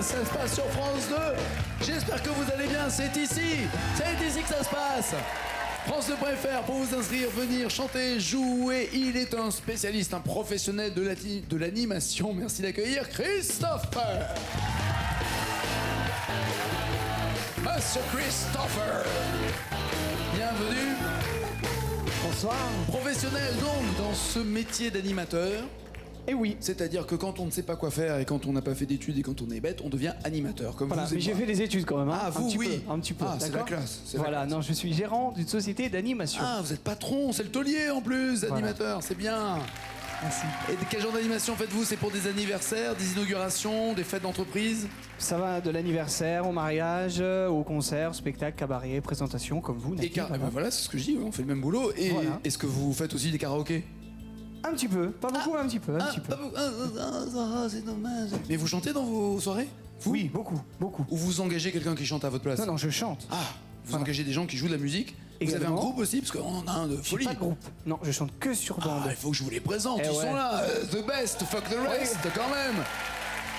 Ça se passe sur France 2. J'espère que vous allez bien. C'est ici que ça se passe. France2.fr pour vous inscrire, venir chanter, jouer. Il est un spécialiste, un professionnel de l'animation. Merci d'accueillir Christopher. Monsieur Christopher. Bienvenue. Bonsoir. Professionnel donc dans ce métier d'animateur. Et oui. C'est-à-dire que quand on ne sait pas quoi faire et quand on n'a pas fait d'études et quand on est bête, on devient animateur, comme Voilà, vous et mais j'ai moi. fait des études quand même. Hein. Ah, vous, oui. Un petit peu. Ah, c'est la d'accord. classe. C'est Voilà, la classe. non, je suis gérant d'une société d'animation. Ah, vous êtes patron, c'est le taulier en plus, Voilà. animateur, c'est bien. Merci. Et quel genre d'animation faites-vous? C'est pour des anniversaires, des inaugurations, des fêtes d'entreprise? Ça va de l'anniversaire au mariage, au concert, spectacle, cabaret, présentation, comme vous, Naki, Et voilà, c'est ce que je dis, on fait le même boulot. Et Voilà. est-ce que vous faites aussi des karaokés? Un petit peu, pas beaucoup, un petit peu. C'est dommage. Mais vous chantez dans vos soirées? Vous? Oui, beaucoup, beaucoup. Ou vous engagez quelqu'un qui chante à votre place? Non, non, je chante. Ah, vous Voilà. engagez des gens qui jouent de la musique? Vous avez un Également. groupe aussi? Parce qu'on a un de J'ai folie. pas de groupe. Non, je chante que sur bande. Ah, il faut que je vous les présente, Eh ils ouais. sont là, the best, fuck the rest, quand même.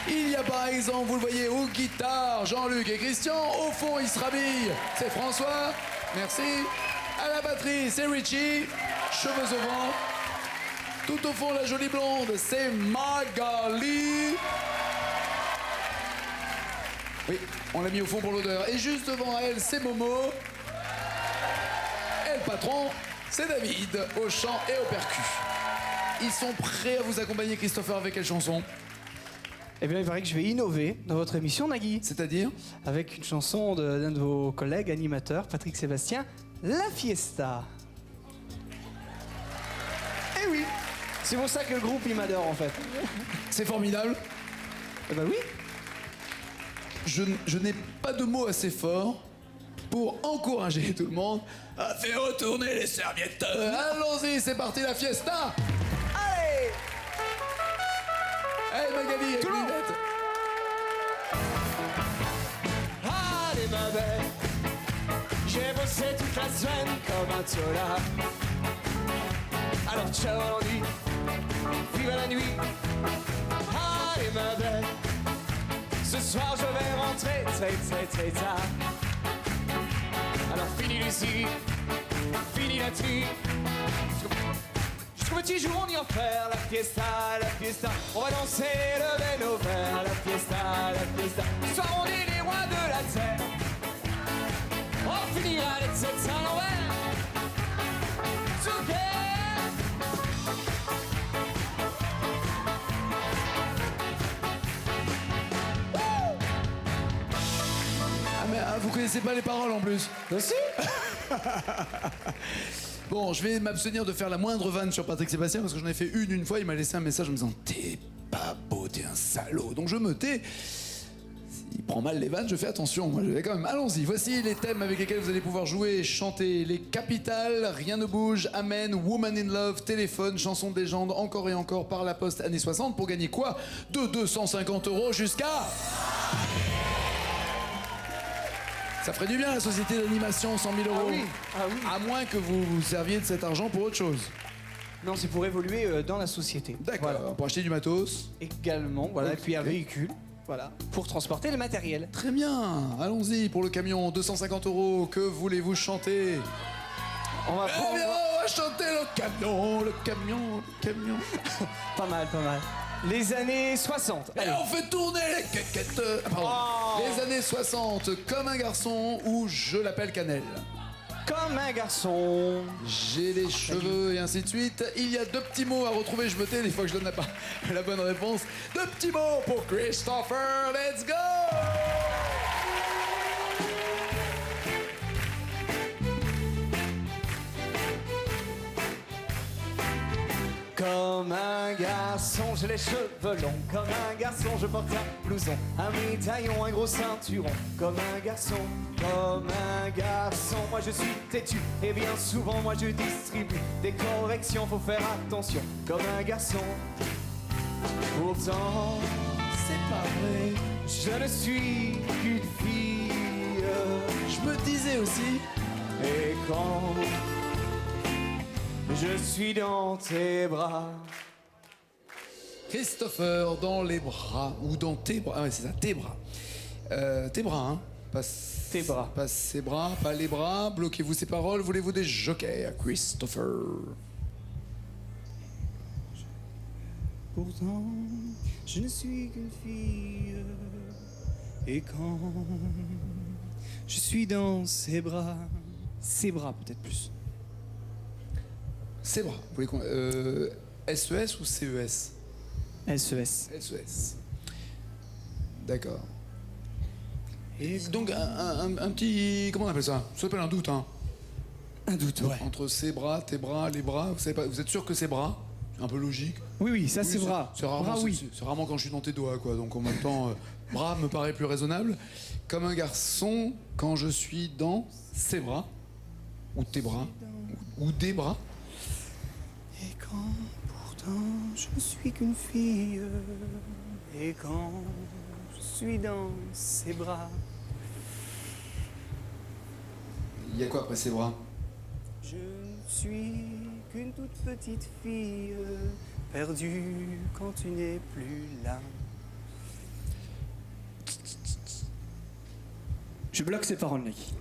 Il y a par exemple, vous le voyez, aux guitares, Jean-Luc et Christian, au fond ils se rhabillent, c'est François, merci. À la batterie, c'est Richie, cheveux au vent. Tout au fond, la jolie blonde, c'est Magali. Oui, on l'a mis au fond pour l'odeur. Et juste devant elle, c'est Momo. Et le patron, c'est David, au chant et au percu. Ils sont prêts à vous accompagner, Christopher, avec quelle chanson? Eh bien, il paraît que je vais innover dans votre émission, Nagui. C'est-à-dire? Avec une chanson d'un de vos collègues animateurs, Patrick Sébastien, La Fiesta. Eh oui, c'est pour ça que le groupe, il m'adore, en fait. C'est formidable. Eh ben oui. Je n'ai pas de mots assez forts pour encourager tout le monde à faire retourner les serviettes. Allons-y, c'est parti, la fiesta. Allez! Allez, Magali, Tout le monde. Linette. Allez ma belle, j'ai bossé toute la semaine comme un tiola. Alors ciao l'ennui, vive la nuit. Allez ma belle, ce soir je vais rentrer très tard. Alors fini Lucie, fini la nuit. Jusqu'au petit jour on ira faire la fiesta. On va danser le vélo vers la fiesta. Ce soir on est les rois de la terre. On finira les têtes à l'envers. Together. Ah, mais vous connaissez pas les paroles en plus. Aussi? Bon, je vais m'abstenir de faire la moindre vanne sur Patrick Sébastien parce que j'en ai fait une fois, il m'a laissé un message en me disant t'es pas beau, t'es un salaud. Donc je me tais. S'il prend mal les vannes, je fais attention. Moi, je vais quand même. Allons-y, voici les thèmes avec lesquels vous allez pouvoir jouer et chanter. Les capitales, Rien ne bouge, Amen, Woman in Love, Téléphone, Chanson de légende, encore et encore par la poste années 60 pour gagner quoi? De 250 € jusqu'à... Ça ferait du bien la société d'animation, 100 000 €. Ah oui, ah oui. À moins que vous vous serviez de cet argent pour autre chose. Non, c'est pour évoluer dans la société. D'accord, Voilà. pour acheter du matos. Également, voilà, Ok. et puis un véhicule, voilà, pour transporter le matériel. Très bien, allons-y pour le camion, 250 €. Que voulez-vous chanter? On va Eh prendre... bien, on va chanter le camion. Pas mal, pas mal. Les années 60. Et Allez. on fait tourner les quéquettes. Ah, pardon. Oh. Les années 60, Comme un garçon ou Je l'appelle Cannelle. Comme un garçon. J'ai les cheveux et ainsi de suite. Il y a deux petits mots à retrouver. Je me tais des fois que je donne la bonne réponse. Deux petits mots pour Christopher. Let's go! Comme un garçon, j'ai les cheveux longs. Comme un garçon, je porte un blouson, un médaillon, un gros ceinturon. Comme un garçon, moi je suis têtu. Et bien souvent, moi je distribue des corrections, faut faire attention. Comme un garçon, pourtant, C'est pas vrai. je ne suis qu'une fille. Je me disais aussi. Et quand je suis dans tes bras, Christopher, dans les bras, ou dans tes bras. Ah ouais, c'est ça, tes bras. Tes bras, hein. Pas Tes bras. Pas ses bras, pas les bras. Bloquez-vous ces paroles. Voulez-vous des jokers, Christopher? Pourtant, je ne suis qu'une fille. Et quand je suis dans ses bras peut-être plus. Ses bras. Vous voulez qu'on... SES ou CES? SES. SES. D'accord. Et Donc un petit... Comment on appelle ça? Ça s'appelle un doute, hein. un doute, ouais. Entre ses bras, tes bras, les bras. Vous savez pas, vous êtes sûr que c'est bras? C'est un peu logique. Oui, ça c'est Oui, bras. C'est rarement, Bras, oui. c'est rarement quand je suis dans tes doigts, quoi. Donc en même temps, bras me paraît plus raisonnable. Comme un garçon, quand je suis dans ses bras, ou tes bras, ou des bras. Et quand pourtant je ne suis qu'une fille. Et quand je suis dans ses bras. Il y a quoi après ses bras? Je ne suis qu'une toute petite fille, perdue quand tu n'es plus là. Je bloque ces paroles, Naki.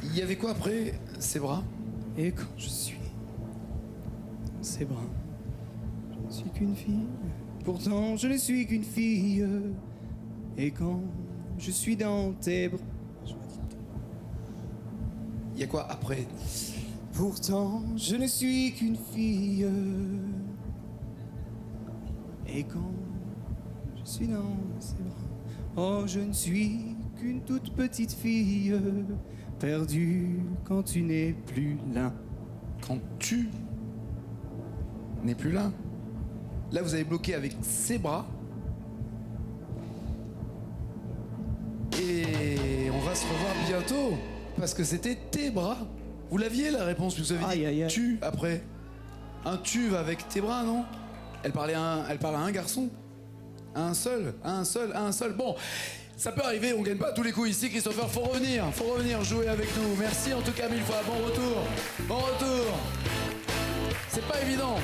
Il y avait quoi après ses bras? Et quand je suis dans ses bras, je ne suis qu'une fille. Pourtant, je ne suis qu'une fille. Et quand je suis dans tes bras, Il y a quoi après? pourtant, je ne suis qu'une fille. Et quand je suis dans ses bras, oh, je ne suis qu'une toute petite fille, perdue quand tu n'es plus là. Quand tu n'es plus là. Là, vous avez bloqué avec ses bras. Et on va se revoir bientôt. Parce que c'était tes bras. Vous l'aviez la réponse, vous avez dit Aïe, aïe, aïe. tu après. Un tu va avec tes bras, non? Elle parle à un garçon. À un seul. Bon, ça peut arriver, on gagne pas tous les coups ici, Christopher. Faut revenir jouer avec nous. Merci en tout cas 1000 fois. Bon retour. C'est pas évident.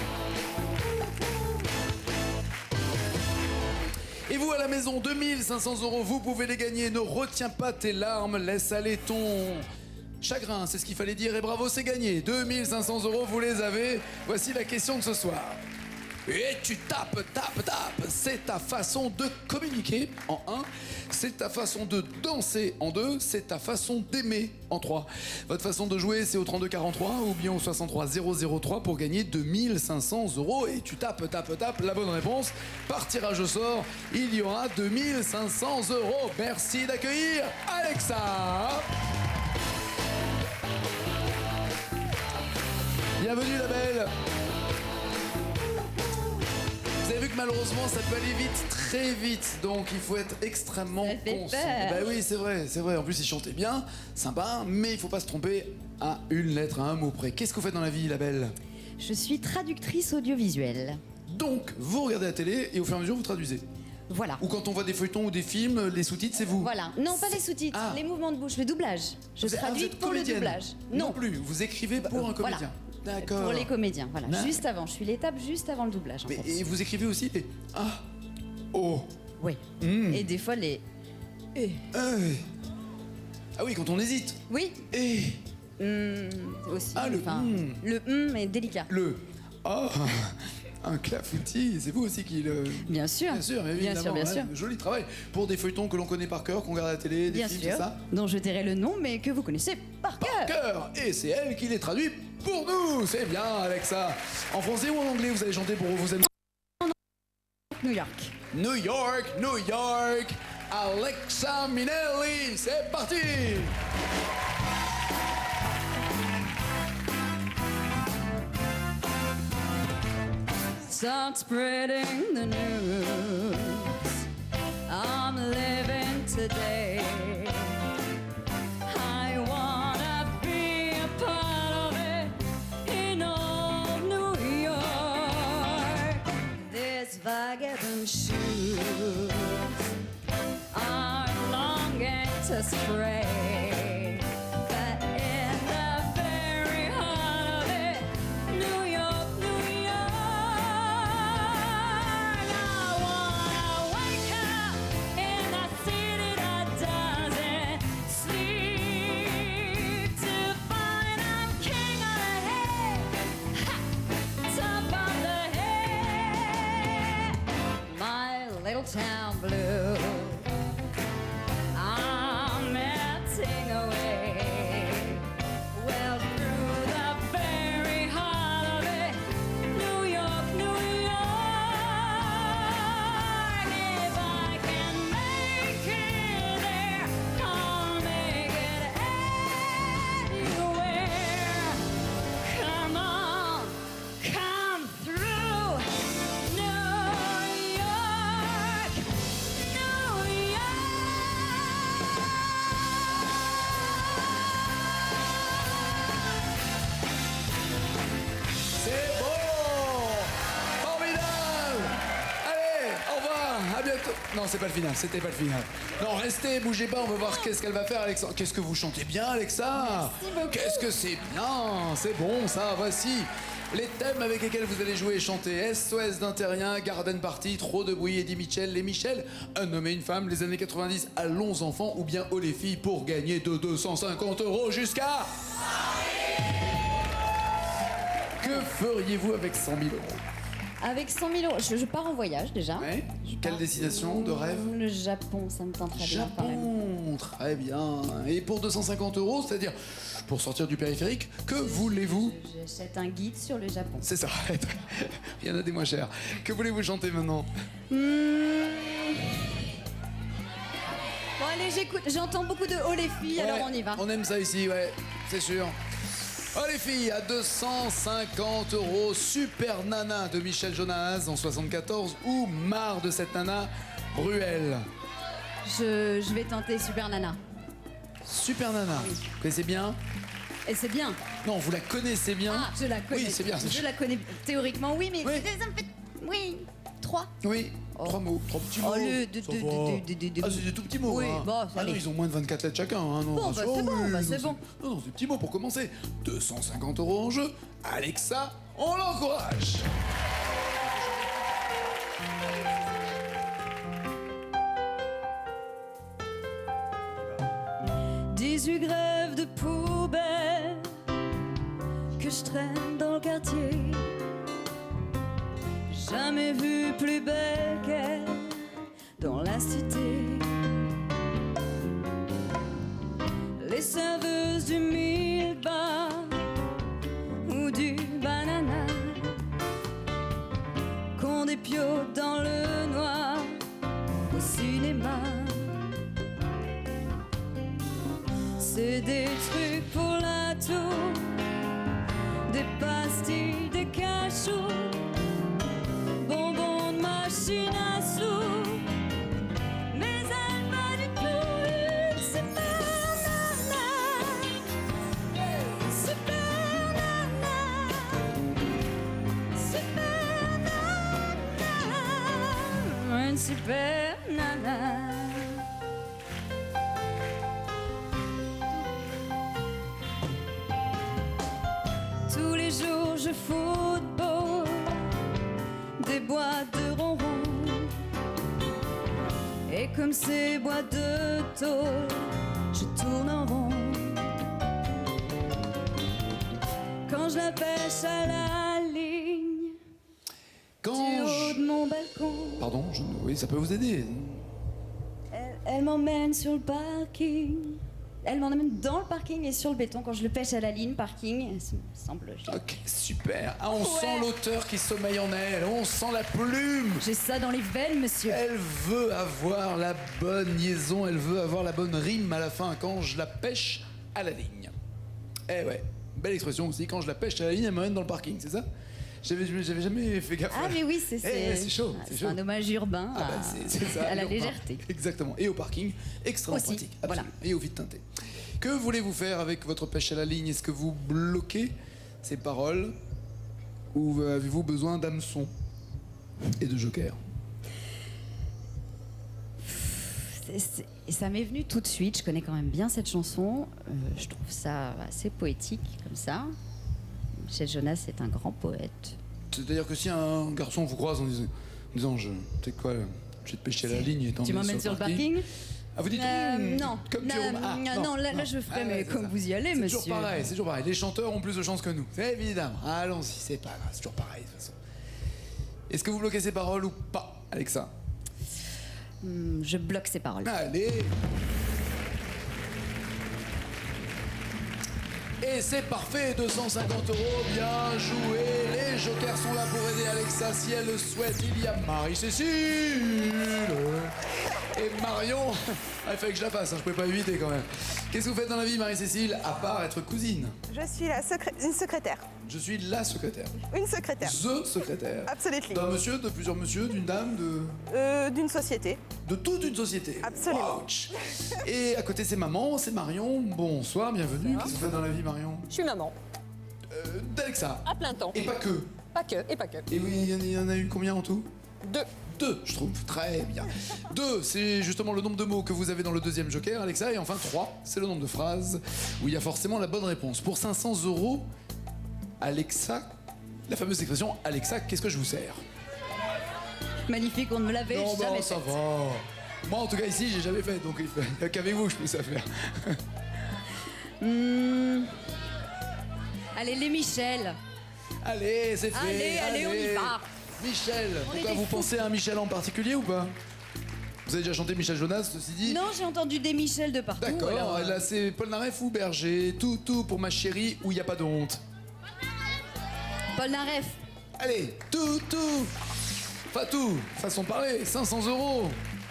Et vous à la maison, 2500 €, vous pouvez les gagner. Ne retiens pas tes larmes, laisse aller ton chagrin. C'est ce qu'il fallait dire et bravo, c'est gagné. 2500 €, vous les avez. Voici la question de ce soir. Et tu tapes. C'est ta façon de communiquer en 1. C'est ta façon de danser en 2. C'est ta façon d'aimer en 3. Votre façon de jouer, c'est au 3243 ou bien au 63 003 pour gagner 2500 €. Et tu tapes. La bonne réponse. Par tirage au sort, il y aura 2500 €. Merci d'accueillir Alexa. Bienvenue la belle. Vous avez vu que malheureusement ça peut aller vite, très vite, donc il faut être extrêmement Ça fait concentré. peur. Bah oui, c'est vrai. En plus il chantait bien, sympa, mais il faut pas se tromper à une lettre, à un mot près. Qu'est-ce que vous faites dans la vie, la belle? Je suis traductrice audiovisuelle. Donc vous regardez la télé et au fur et à mesure vous traduisez. Voilà. Ou quand on voit des feuilletons ou des films, les sous-titres c'est vous. Voilà. Non, pas les sous-titres, Ah. les mouvements de bouche, le doublage. Je Vous traduis êtes pour le comédienne. doublage. Non plus, vous écrivez pour un voilà. comédien. D'accord. Pour les comédiens, voilà. Na- Juste avant, je suis l'étape juste avant le doublage. En Mais, fait. et vous écrivez aussi les ah, oh, Oui. Et des fois les. Ah oui, quand on hésite. Oui. Et Aussi. Ah, le enfin, le est délicat. le ah, un clafoutis, c'est vous aussi qui le. Bien sûr. Bien sûr, évidemment. Bien sûr. Joli travail. Pour des feuilletons que l'on connaît par cœur, qu'on regarde à la télé, des Bien films, sûr. c'est ça? Dont je tairai le nom, mais que vous connaissez par cœur. Cœur. Et c'est elle qui les traduit pour nous. C'est bien, Alexa. En français ou en anglais, vous allez chanter pour vos amis? New York. New York. Alexa Minnelli. C'est parti. Start spreading the news. I'm living today. I wanna be a part of it in old New York. These vagabond shoes are longing to stray. town blue. I'm melting away. Well, through the very heart of it, New York, New York. If I can make it there, I'll make it anywhere. Come on, come through, New York, New York. C'est bon! Formidable! Allez, au revoir, à bientôt. Non, c'est pas le final, c'était pas le final. Non, restez, bougez pas, on va voir qu'est-ce qu'elle va faire, Alexa. Qu'est-ce que vous chantez bien, Alexa? Merci beaucoup. Qu'est-ce que c'est bien, c'est bon ça, voici les thèmes avec lesquels vous allez jouer et chanter. SOS d'un terrien, Garden Party, Trop de bruit, Eddie Mitchell, Les Michel, Un homme et une femme, les années 90, Allons enfants, ou bien Oh les filles pour gagner de 250 € jusqu'à... Que feriez-vous avec 100 000 €? Avec 100 000 €, je pars en voyage déjà. Ouais. Je Quelle pars- destination de rêve? Le Japon, ça me tente très bien quand même. Japon, très bien. Et pour 250 €, c'est-à-dire pour sortir du périphérique, que voulez-vous? J'achète un guide sur le Japon. C'est ça, il y en a des moins chers. Que voulez-vous chanter maintenant? Bon allez, j'écoute, j'entends beaucoup de Oh les filles, alors Ouais, on y va. On aime ça ici, ouais, c'est sûr. Oh les filles, à 250 €, Super Nana de Michel Jonas en 74 ou Marre de cette nana, Bruel. Je vais tenter Super Nana. Super Nana, vous connaissez bien? Et c'est bien. Non, vous la connaissez bien? Ah, je la connais. Oui, c'est bien. Je la connais théoriquement, oui, mais Oui. ça me fait... Oui, 3. Oui, 3 mots, 3 petits mots. Oh, Ça va. Ah, c'est des tout petits mots. Oui, hein. bon, Ah non, allez. ils ont moins de 24 lettres chacun. Hein, non, Bon, bien bah, sûr, c'est bon, oui, bah, non, c'est bon. Non, non, c'est des petits mots pour commencer. 250 € en jeu. Alexa, on l'encourage. « 18 grèves de poubelle que je traîne dans le quartier. Jamais vu plus belle qu'elle dans la cité. Les serveuses du mille bar ou du banana qu'ont des piots dans le noir au cinéma. C'est des trucs pour la tour, des pastilles, des cachous, bonbons de machine à sous. Mais elle m'a du tout une super nana, super nana, super nana, une super nana. Tous les jours je football des boîtes de ronron. Et comme ces boîtes de tôle, je tourne en rond. Quand je la pêche à la ligne Quand du haut je... de mon balcon, Pardon, oui, ça peut vous aider. elle m'emmène sur le parking. Elle m'emmène dans le parking et sur le béton quand je le pêche à la ligne parking. Ça me semble logique. Ok, super. Ah, on Ouais. sent l'auteur qui sommeille en elle. On sent la plume. J'ai ça dans les veines, monsieur. Elle veut avoir la bonne liaison, elle veut avoir la bonne rime à la fin quand je la pêche à la ligne. Eh ouais, belle expression aussi, quand je la pêche à la ligne, elle m'emmène dans le parking, c'est ça? J'avais jamais fait gaffe. Ah mais oui, Eh, c'est chaud, ah, c'est c'est chaud. un hommage urbain Ah bah, c'est ça. à la et au légèreté. parc. Exactement. Et au parking, extrêmement Aussi, pratique. voilà. Absolument. Et au vide teinté. Que voulez-vous faire avec votre pêche à la ligne? Est-ce que vous bloquez ces paroles ou avez-vous besoin d'hameçons et de joker? Et ça m'est venu tout de suite. Je connais quand même bien cette chanson. Je trouve ça assez poétique comme ça. Michel Jonas est un grand poète. C'est-à-dire que si un garçon vous croise en disant tu sais quoi, je vais te pêcher à la ligne et Tu m'emmènes sur le parking? Ah, vous dites Non, comme tu non, là je ferai, mais comme vous y allez, c'est monsieur. c'est toujours pareil. Les chanteurs ont plus de chance que nous. C'est évidemment. Allons-y, c'est pas grave, c'est toujours pareil de toute façon. Est-ce que vous bloquez ces paroles ou pas, Alexa? Je bloque ses paroles. Allez. Et c'est parfait, 250 €, bien joué. Les jokers sont là pour aider Alexa si elle le souhaite. Il y a Marie-Cécile et Marion. Ah, il fallait que je la fasse, hein, je pouvais pas éviter quand même. Qu'est-ce que vous faites dans la vie, Marie-Cécile, à part être cousine? Je suis une secrétaire. Je suis la secrétaire. Une secrétaire. The secrétaire. Absolument. D'un monsieur, de plusieurs monsieur, d'une dame, D'une société. de toute une société. Absolument. Ouch. Et à côté, c'est maman, c'est Marion. Bonsoir, bienvenue. Qu'est-ce que vous faites dans la vie, Marion? Je suis maman, D'Alexa. à plein temps. Et pas que. Pas que, et pas que. Et oui, il y en a eu combien en tout? 2. 2, je trouve. Très bien. 2, c'est justement le nombre de mots que vous avez dans le deuxième joker, Alexa. Et enfin 3, c'est le nombre de phrases où il y a forcément la bonne réponse. Pour 500 €, Alexa, la fameuse expression Alexa, qu'est-ce que je vous sers? Magnifique, on ne me l'avait Non, jamais bah, ça fait. va. Moi, en tout cas, ici, j'ai jamais fait, donc il n'y a qu'avec vous que je peux ça faire. Allez, les Michel. Allez, c'est fait. Allez, on y va. Michel, On est pourquoi des vous fous. pensez à un Michel en particulier ou pas? Vous avez déjà chanté Michel Jonas, ceci dit? Non, j'ai entendu des Michel de partout. D'accord, alors, là c'est Paul Naref ou Berger, tout pour ma chérie où il n'y a pas de honte. Paul Naref. Allez, tout, Fatou, façon de parler, 500 €.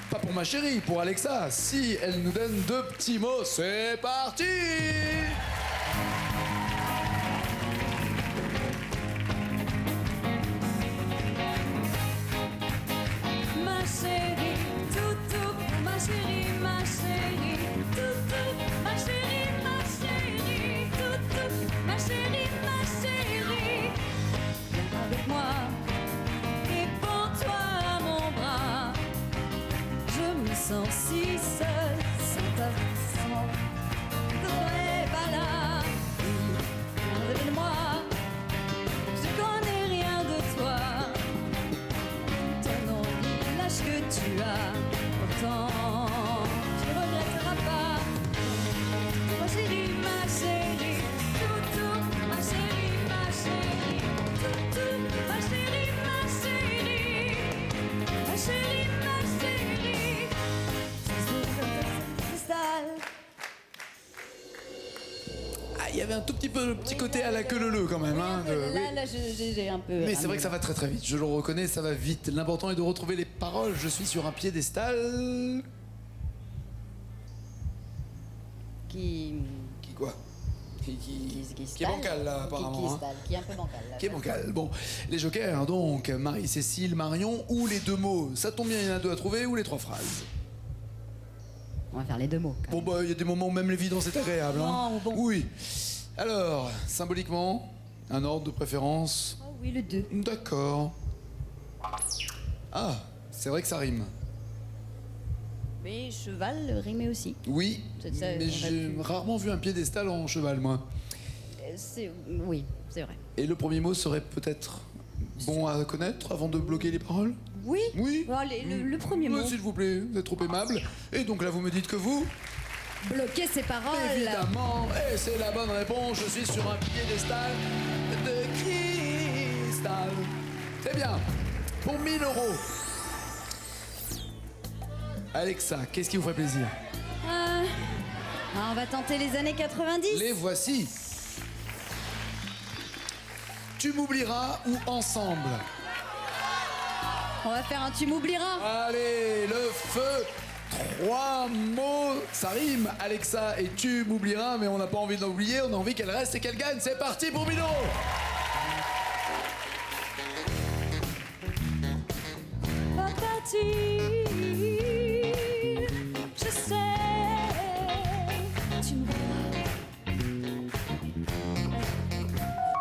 Pas pour ma chérie, pour Alexa. Si elle nous donne 2 petits mots, c'est parti! Ma chérie, toutou, ma chérie, toutou, ma chérie, toutou, ma chérie, viens avec moi et prends-toi mon bras. Je me sens si seule sans ta façon. Ne serais pas là, viens de moi, je connais rien de toi. Ton envie lâche que tu as, pourtant tu regretteras pas. Ma chérie, toutou, ma chérie, toutou, ma chérie, ma chérie, je suis comme ta cristal. Ah, il y avait un tout petit peu le petit côté à la queue leu quand même. Hein, oui. Là, j'ai un peu. Mais c'est vrai que ça va très très vite, je le reconnais, ça va vite. L'important est de retrouver les paroles. Je suis sur un piédestal. Qui Quoi qui est stalle. bancal là apparemment. hein. Qui est un peu bancal. Là. Qui est bancal. Bon, les jokers donc, Marie-Cécile, Marion, ou les 2 mots. Ça tombe bien, il y en a 2 à trouver, ou les 3 phrases. On va faire les 2 mots. quand Bon bah, il y a des moments où même l'évidence est agréable. Hein. Non, bon. Oui. Alors, symboliquement, un ordre de préférence. même. Oh oui, le 2. D'accord. Ah, c'est vrai que ça rime. Mais cheval rimait aussi. Oui, C'est ça, mais on j'ai aurait pu. rarement vu un piédestal en cheval, moi. Oui, c'est vrai. Et le premier mot serait peut-être bon à connaître avant de bloquer les paroles? Oui. Oui. Bon, allez, le premier mot. S'il vous plaît, vous êtes trop aimable. Et donc là, vous me dites que vous? Bloquer ses paroles. Évidemment, et c'est la bonne réponse. Je suis sur un piédestal de cristal. C'est bien. Pour 1000 €. Alexa, qu'est-ce qui vous ferait plaisir? On va tenter les années 90. Les voici. Tu m'oublieras ou ensemble? On va faire un tu m'oublieras. Allez, le feu. 3 mots, ça rime, Alexa, et tu m'oublieras, mais on n'a pas envie de l'oublier, on a envie qu'elle reste et qu'elle gagne. C'est parti pour 1000 €. Je sais,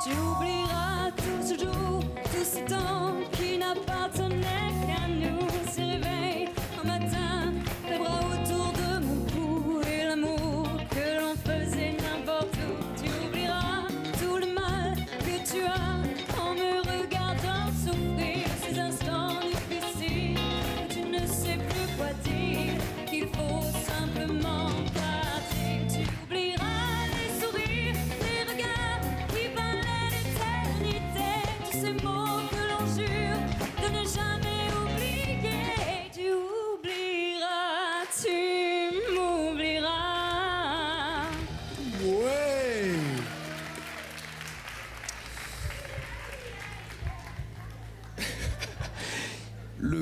tu oublieras toujours tout ce temps qui n'appartenait qu'à nous. Se réveille un matin, les bras autour de mon cou et l'amour que l'on faisait n'importe où. Tu oublieras tout le mal que tu as en me regardant souffrir ces instants difficiles. Tu ne sais plus quoi dire, qu'il faut simplement partir. Tu oublieras les sourires, les regards qui parlaient d'éternité. Tous ces mots que l'on jure de ne jamais oublier. Tu oublieras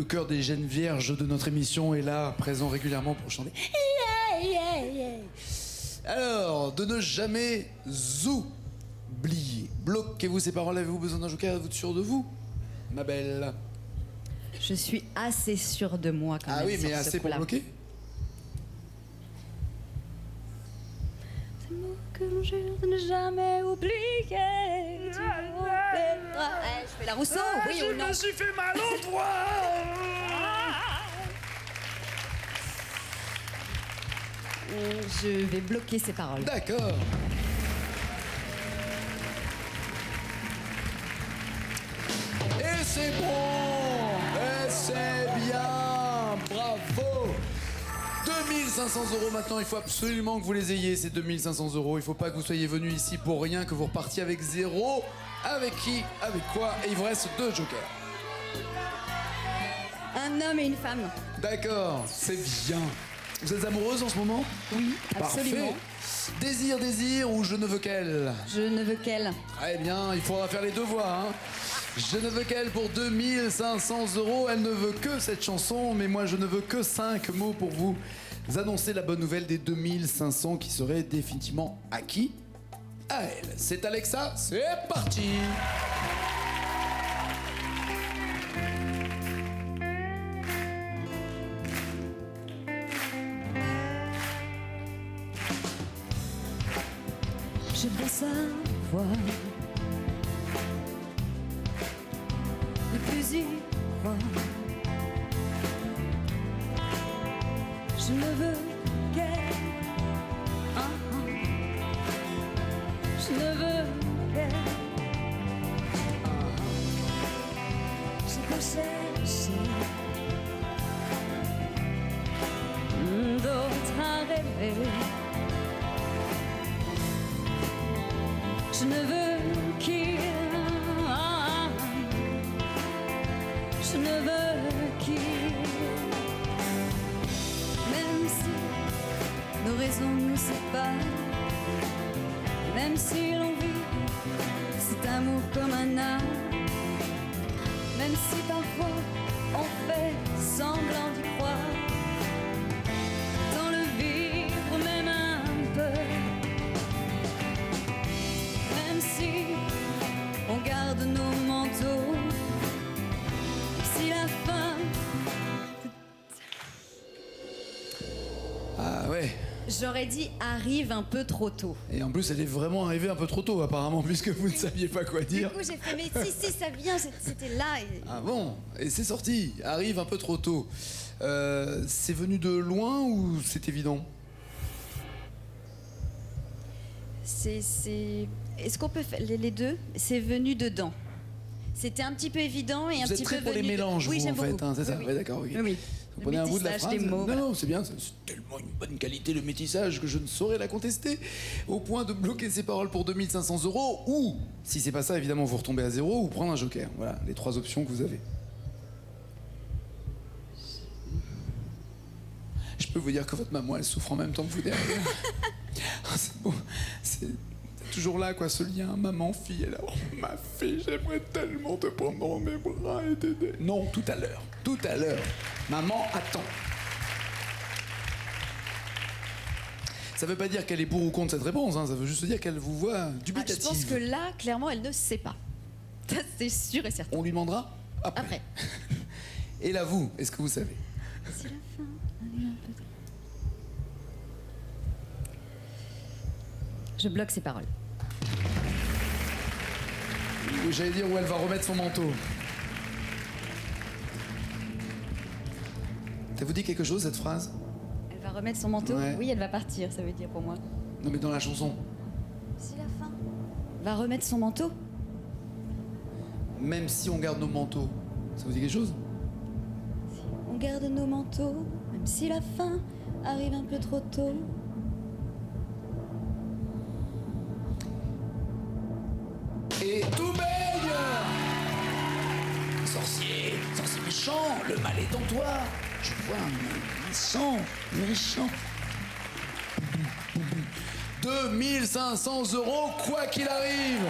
le chœur des jeunes vierges de notre émission est là, présent régulièrement pour chanter. Alors, de ne jamais oublier. Bloquez-vous ces paroles, avez-vous besoin d'un joker? Êtes-vous sûr de vous, ma belle? Je suis assez sûre de moi quand même. Ah oui, mais sur ce assez pour coup-là. bloquer? Ces mots que l'on jure de ne jamais oublier. Tu m'oublieras. Je fais la Rousseau, oui ou non? suis fait mal au doigt. Je vais bloquer ces paroles. D'accord. Et c'est bon. Et c'est bien. Bravo. 2500 € maintenant, il faut absolument que vous les ayez, ces 2500 €. Il faut pas que vous soyez venus ici pour rien, que vous repartiez avec 0. Avec qui? Avec quoi? Et il vous reste 2 jokers. Un homme et une femme. D'accord, c'est bien. Vous êtes amoureuse en ce moment? Oui, absolument. Parfait. Désir, désir ou je ne veux qu'elle? Je ne veux qu'elle. Très bien, il faudra faire les deux voix. Hein. Je ne veux qu'elle pour 2500 €. Elle ne veut que cette chanson, mais moi je ne veux que 5 mots pour vous annoncer la bonne nouvelle des 2500 qui seraient définitivement acquis à elle. C'est Alexa, c'est parti. Je veux savoir ne plus y croire. Je ne veux qu'elle. Je ne veux qu'elle. J'ai beau chercher d'autres à rêver. Je ne veux qu'il. Je ne veux qu'il. Même si nos raisons nous séparent, même si l'on vit cet amour comme un art, même si parfois on fait semblant d'y croire, dans le vivre même un peu. Même si on garde nos manteaux, si la fin. Ah ouais. J'aurais dit arrive un peu trop tôt. Et en plus, elle est vraiment arrivée un peu trop tôt apparemment, puisque vous ne saviez pas quoi Du dire. coup, j'ai fait mais si, ça vient, c'était là. Ah bon? Et c'est sorti. Arrive un peu trop tôt. C'est venu de loin ou c'est évident? Est-ce qu'on peut faire les deux? C'est venu dedans. C'était un petit peu évident et un Vous êtes petit très peu pour les venu mélanges, oui, vous, j'aime en fait, beaucoup. hein, c'est ça? Oui, Ouais, d'accord, ok. oui. Oui. Vous Le prenez un bout de la métissage phrase. des mots, Non, voilà. non, c'est bien, c'est tellement une bonne qualité le métissage que je ne saurais la contester. Au point de bloquer ces paroles pour 2500 €, ou, si c'est pas ça, évidemment, vous retombez à 0, ou prendre un joker. Voilà, les 3 options que vous avez. Je peux vous dire que votre maman, elle souffre en même temps que vous derrière. Ah, c'est beau. C'est toujours là, quoi, ce lien maman-fille. Elle a, oh, ma fille, j'aimerais tellement te prendre dans mes bras et t'aider. Non, tout à l'heure. Tout à l'heure. Maman attend. Ça veut pas dire qu'elle est pour ou contre cette réponse, hein. Ça veut juste dire qu'elle vous voit Ah, dubitative. je pense que là, clairement, elle ne sait pas. Ça, c'est sûr et certain. On lui demandera après. Après. Et là, vous, est-ce que vous savez? Si la fin arrive un peu trop. Je bloque ces paroles. Oui, j'allais dire où elle va remettre son manteau. Ça vous dit quelque chose, cette phrase? Elle va remettre son manteau. Ouais. Oui, elle va partir, ça veut dire pour moi. Non, mais dans la chanson. Si la fin va remettre son manteau. Même si on garde nos manteaux. Ça vous dit quelque chose? On garde nos manteaux, même si la fin arrive un peu trop tôt. Et tout baigne! Sorcier méchant, le mal est en toi. Je vois un méchant. 2500 €, quoi qu'il arrive.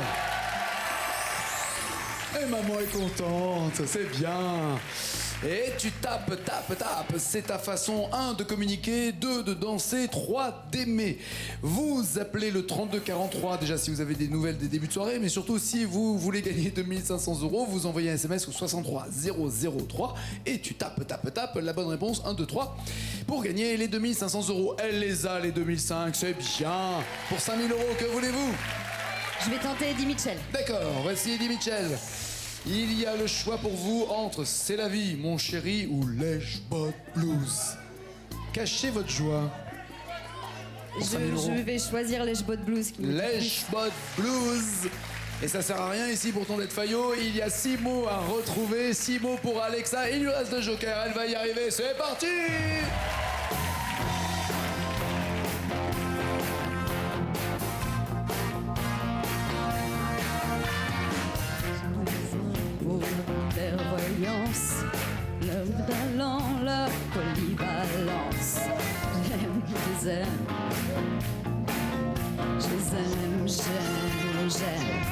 Et maman est contente, c'est bien. Et tu tapes. C'est ta façon 1 de communiquer, 2 de danser, 3 d'aimer. Vous appelez le 3243 déjà si vous avez des nouvelles des débuts de soirée, mais surtout si vous voulez gagner 2500 €, vous envoyez un SMS au 63 003 et tu tapes la bonne réponse 1, 2, 3 pour gagner les 2500 €. Elle les a les 2005, c'est bien. Pour 5000 €, que voulez-vous? Je vais tenter Eddie Mitchell. D'accord, voici Eddie Mitchell. Il y a le choix pour vous entre C'est la vie, mon chéri ou Lèche Bot Blues. Cachez votre joie. Pour 5000 €. Je vais choisir les Bot Blues. Qui me dit Lèche Bot Blues. Et ça sert à rien ici pourtant d'être faillot. Il y a 6 mots à retrouver. 6 mots pour Alexa. Il lui reste le joker. Elle va y arriver. C'est parti! Clairvoyance, le talent, la polyvalence. J'aime, je les aime. Je les aime, j'aime.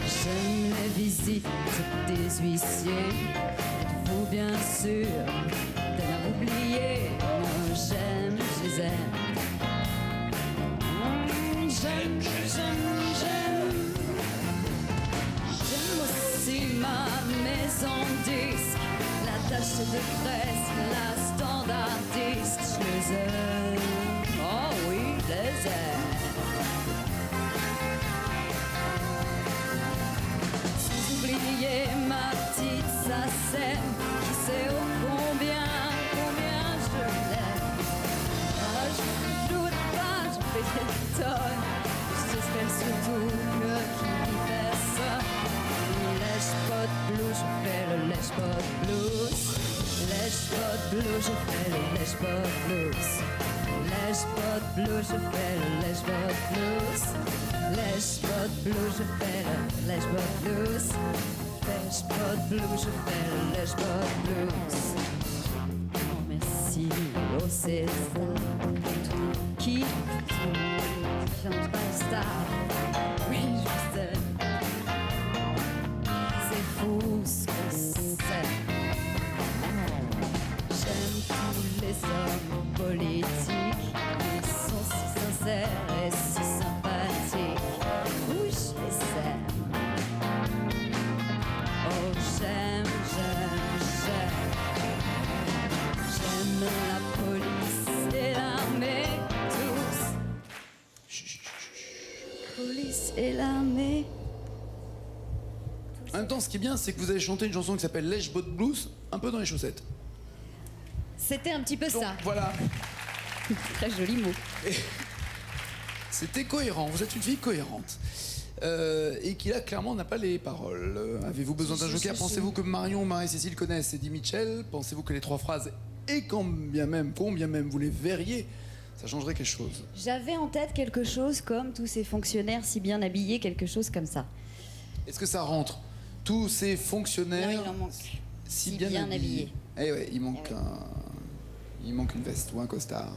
J'aime les visites des huissiers. Êtes-vous bien sûr de m'oublier? J'aime, je les aime. J'aime, j'aime. J'aime aussi ma maison disque, la tâche de presse, la standardiste. Je les aime, oh oui, je les aime. Sans oublier ma petite Sacem, qui sait oh combien je l'aime. Ah, je ne doute pas, je fais des tonnes, j'espère surtout que qui fait ça. Lèche-Bot Blues, je fais le Lèche-Bot Blues. Lèche-Bot Blues, je fais le Lèche-Bot Blues. Lèche-Bot Blues, je fais le Lèche-Bot Blues. Lèche-Bot Blues, je fais le Lèche-Bot Blues. Lèche-Bot Blues, je fais le Lèche-Bot Blues. Oh merci, oh c'est ça. Qui chante pas le star? Oui, je sais. Fou ce que c'est. J'aime tous les hommes politiques. Ils sont si sincères et si sympathiques. Oui, je les aime. Oh, j'aime. J'aime la police et l'armée, tous. Police et l'armée. En même temps, ce qui est bien, c'est que vous avez chanté une chanson qui s'appelle Lèche Bot Blues, un peu dans les chaussettes. C'était un petit peu Donc ça. voilà, Très joli mot. c'était cohérent. Vous êtes une fille cohérente. Et qui là, clairement, n'a pas les paroles. Avez-vous besoin d'un joker? Pensez-vous que Marion, Marie-Cécile connaissent Eddie Mitchell? Pensez-vous que les 3 phrases, et combien même vous les verriez, ça changerait quelque chose? J'avais en tête quelque chose comme tous ces fonctionnaires si bien habillés, quelque chose comme ça. Est-ce que ça rentre? Tous ces fonctionnaires Non, il en manque. si Si bien, bien habillés. Eh ouais, il manque une veste ou un costard.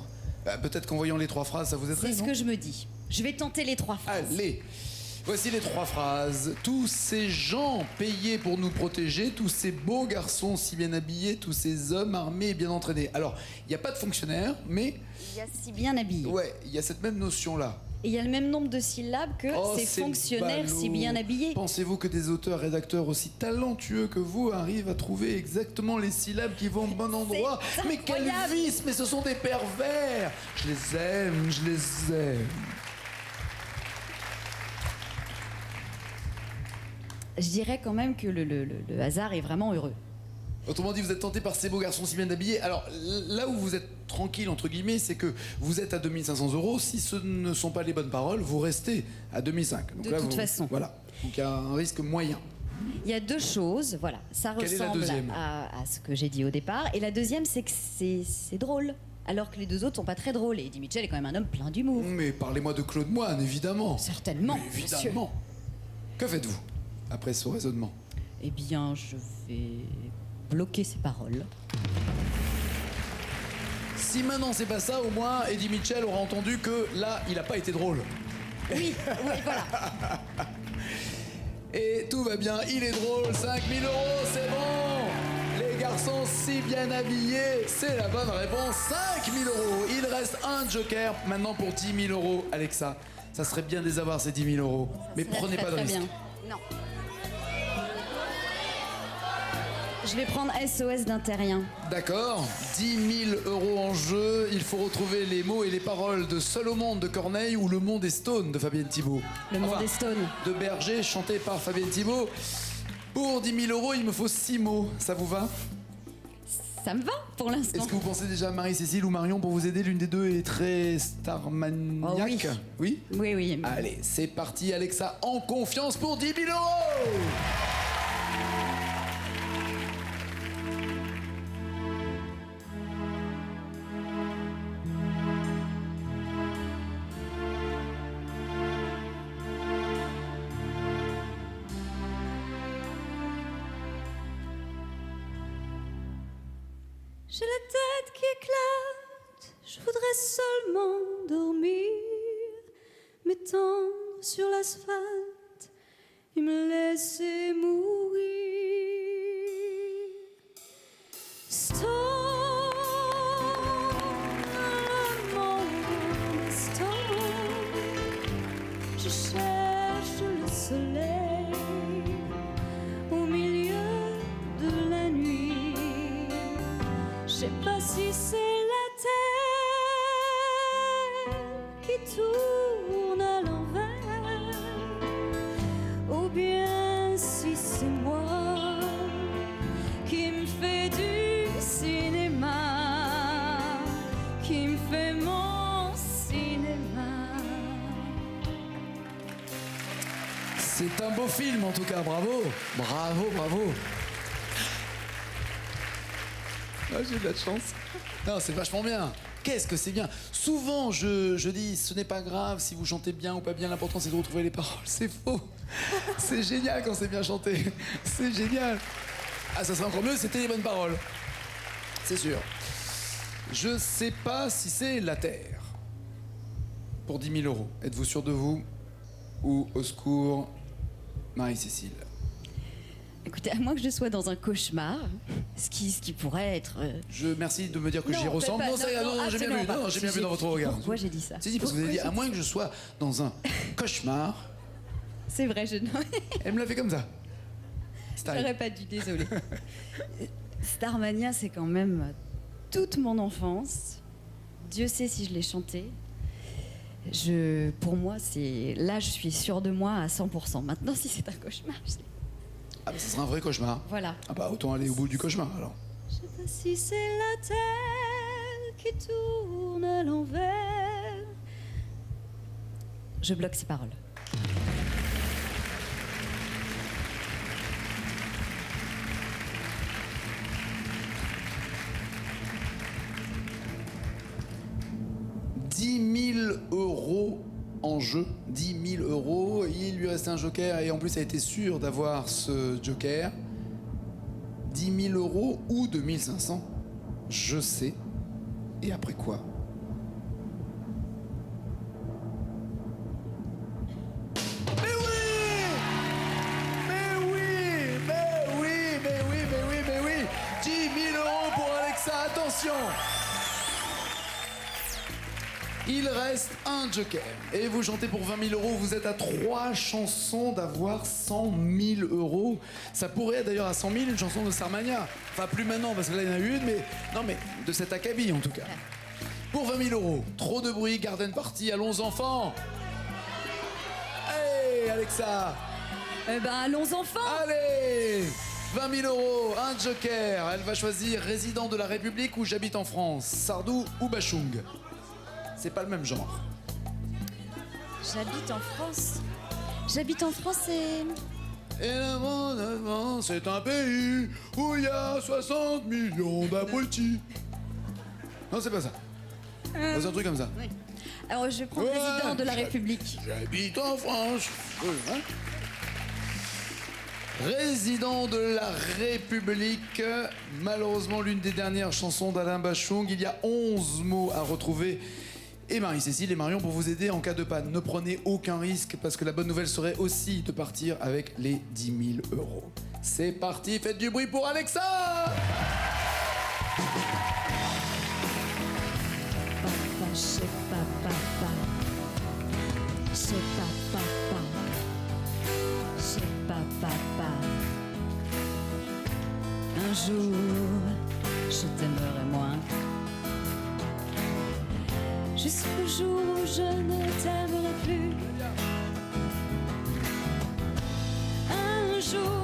Bah, peut-être qu'en voyant les 3 phrases, ça vous aiderait, C'est ce non? que je me dis. Je vais tenter les 3 phrases. Allez, voici les 3 phrases. Tous ces gens payés pour nous protéger, tous ces beaux garçons si bien habillés, tous ces hommes armés et bien entraînés. Alors, il n'y a pas de fonctionnaires, mais Il y a si bien habillé. ouais, il y a cette même notion-là. Et il y a le même nombre de syllabes que Oh, ces c'est fonctionnaires ballot. si bien habillés. Pensez-vous que des auteurs, rédacteurs aussi talentueux que vous arrivent à trouver exactement les syllabes qui vont au bon endroit? Mais quel incroyable. vice! Mais ce sont des pervers! Je les aime. Je dirais quand même que le hasard est vraiment heureux. Autrement dit, vous êtes tenté par ces beaux garçons si bien habillés. Alors, là où vous êtes tranquille, entre guillemets, c'est que vous êtes à 2500 €. Si ce ne sont pas les bonnes paroles, vous restez à 2005. Donc De là, toute façon. Voilà. Donc il y a un risque moyen. Il y a 2 choses, voilà. Ça Quelle est la ressemble deuxième à ce que j'ai dit au départ. Et la deuxième, c'est que c'est drôle. Alors que les 2 autres sont pas très drôles. Et Eddie Mitchell est quand même un homme plein d'humour. Mais parlez-moi de Claude Moine, évidemment. Certainement, Mais monsieur. évidemment. Que faites-vous après ce raisonnement? Eh bien, je vais bloquer ses paroles. Si maintenant c'est pas ça, au moins Eddie Mitchell aura entendu que là, il a pas été drôle. Oui, voilà. Et tout va bien, il est drôle, 5000 €, c'est bon. garçon si bien habillé, c'est la bonne réponse. 5 000 euros. Il reste un joker maintenant pour 10 000 euros. Alexa, ça serait bien de les avoir ces 10 000 euros. Mais Ça serait prenez très, pas de très risque. bien. Non. Je vais prendre SOS d'un terrien. D'accord, 10 000 euros en jeu. Il faut retrouver les mots et les paroles de Seul au monde de Corneille ou Le monde est stone de Fabienne Thibault. Le monde est stone. De Berger, chanté par Fabienne Thibault. Pour 10 000 euros, il me faut 6 mots. Ça vous va? Ça me va pour l'instant. Est-ce que vous pensez déjà à Marie-Cécile ou Marion pour vous aider? L'une des deux est très starmaniaque. Oh oui. Oui. Oui, oui. Allez, c'est parti, Alexa, en confiance pour 10 000 euros. J'ai la tête qui éclate, je voudrais seulement dormir, m'étendre sur l'asphalte et me laisser mourir. Stone, le monde est stone. Je cherche le soleil au milieu de la nuit. Je sais pas si c'est la terre qui tourne à l'envers ou bien si c'est moi qui me fait du cinéma, qui me fait mon cinéma. C'est un beau film en tout cas, bravo. Bravo, bravo. Ah, j'ai de la chance. Non, c'est vachement bien. Qu'est-ce que c'est bien. Souvent, je dis, ce n'est pas grave si vous chantez bien ou pas bien, l'important c'est de retrouver les paroles. C'est faux. C'est génial quand c'est bien chanté. C'est génial. Ah, ça serait encore mieux, c'était les bonnes paroles. C'est sûr. Je sais pas si c'est la Terre. Pour 10 000 euros. Êtes-vous sûr de vous? Ou au secours, Marie-Cécile? Écoutez, à moins que je sois dans un cauchemar, ce qui pourrait être... Merci de me dire que Non, j'y ressemble. faites Non, pas- ça y est, non, non, j'ai bien absolument vu. pas. Non, j'ai bien vu dans votre regard. Pourquoi j'ai dit ça? Si, parce que vous avez dit, à moins que je sois dans un cauchemar. C'est vrai, Elle me l'a fait comme ça. Style. j'aurais pas dû, désolée. Starmania, c'est quand même toute mon enfance. Dieu sait si je l'ai chanté. Pour moi, là, je suis sûre de moi à 100%. Maintenant, si c'est un cauchemar, Ah, mais ça serait un vrai cauchemar. voilà. Ah, bah, autant aller au bout du cauchemar alors. Je sais pas si c'est la terre qui tourne à l'envers. Je bloque ces paroles. $10 000 en jeu. 10 000 euros. Il lui reste un joker et en plus, a été sûr d'avoir ce joker. 10 000 euros ou 2 500. Je sais. Et après quoi? Mais oui! Mais oui! Mais oui! Mais oui! Mais oui! Mais oui! 10 000 euros pour Alexa. Attention! Il reste un joker. Et vous chantez pour 20 000 euros. Vous êtes à 3 chansons d'avoir 100 000 euros. Ça pourrait être d'ailleurs à 100 000 une chanson de Starmania. Enfin, plus maintenant, parce que là, il y en a une, mais non, mais de cet acabit en tout cas. Pour 20 000 euros, trop de bruit, garden party, allons enfants. Hey, Alexa. Eh ben, allons enfants. Allez, 20 000 euros, un joker. Elle va choisir résident de la République ou j'habite en France. Sardou ou Bachung. C'est pas le même genre. J'habite en France. J'habite en France et... Et le monde, c'est un pays où il y a 60 millions d'abrutis. Non, c'est pas ça. C'est un truc comme ça. Oui. Alors, je vais prendre Ouais, président de la République. J'habite en France. Oui, hein. Résident de la République. Malheureusement, l'une des dernières chansons d'Alain Bachung. Il y a 11 mots à retrouver. Et Marie-Cécile et Marion pour vous aider en cas de panne. Ne prenez aucun risque parce que la bonne nouvelle serait aussi de partir avec les 10 000 euros. C'est parti, faites du bruit pour Alexa! papa. Un jour, je t'aimerai moins. Jusqu'au jour où je ne t'aimerai plus. Un jour,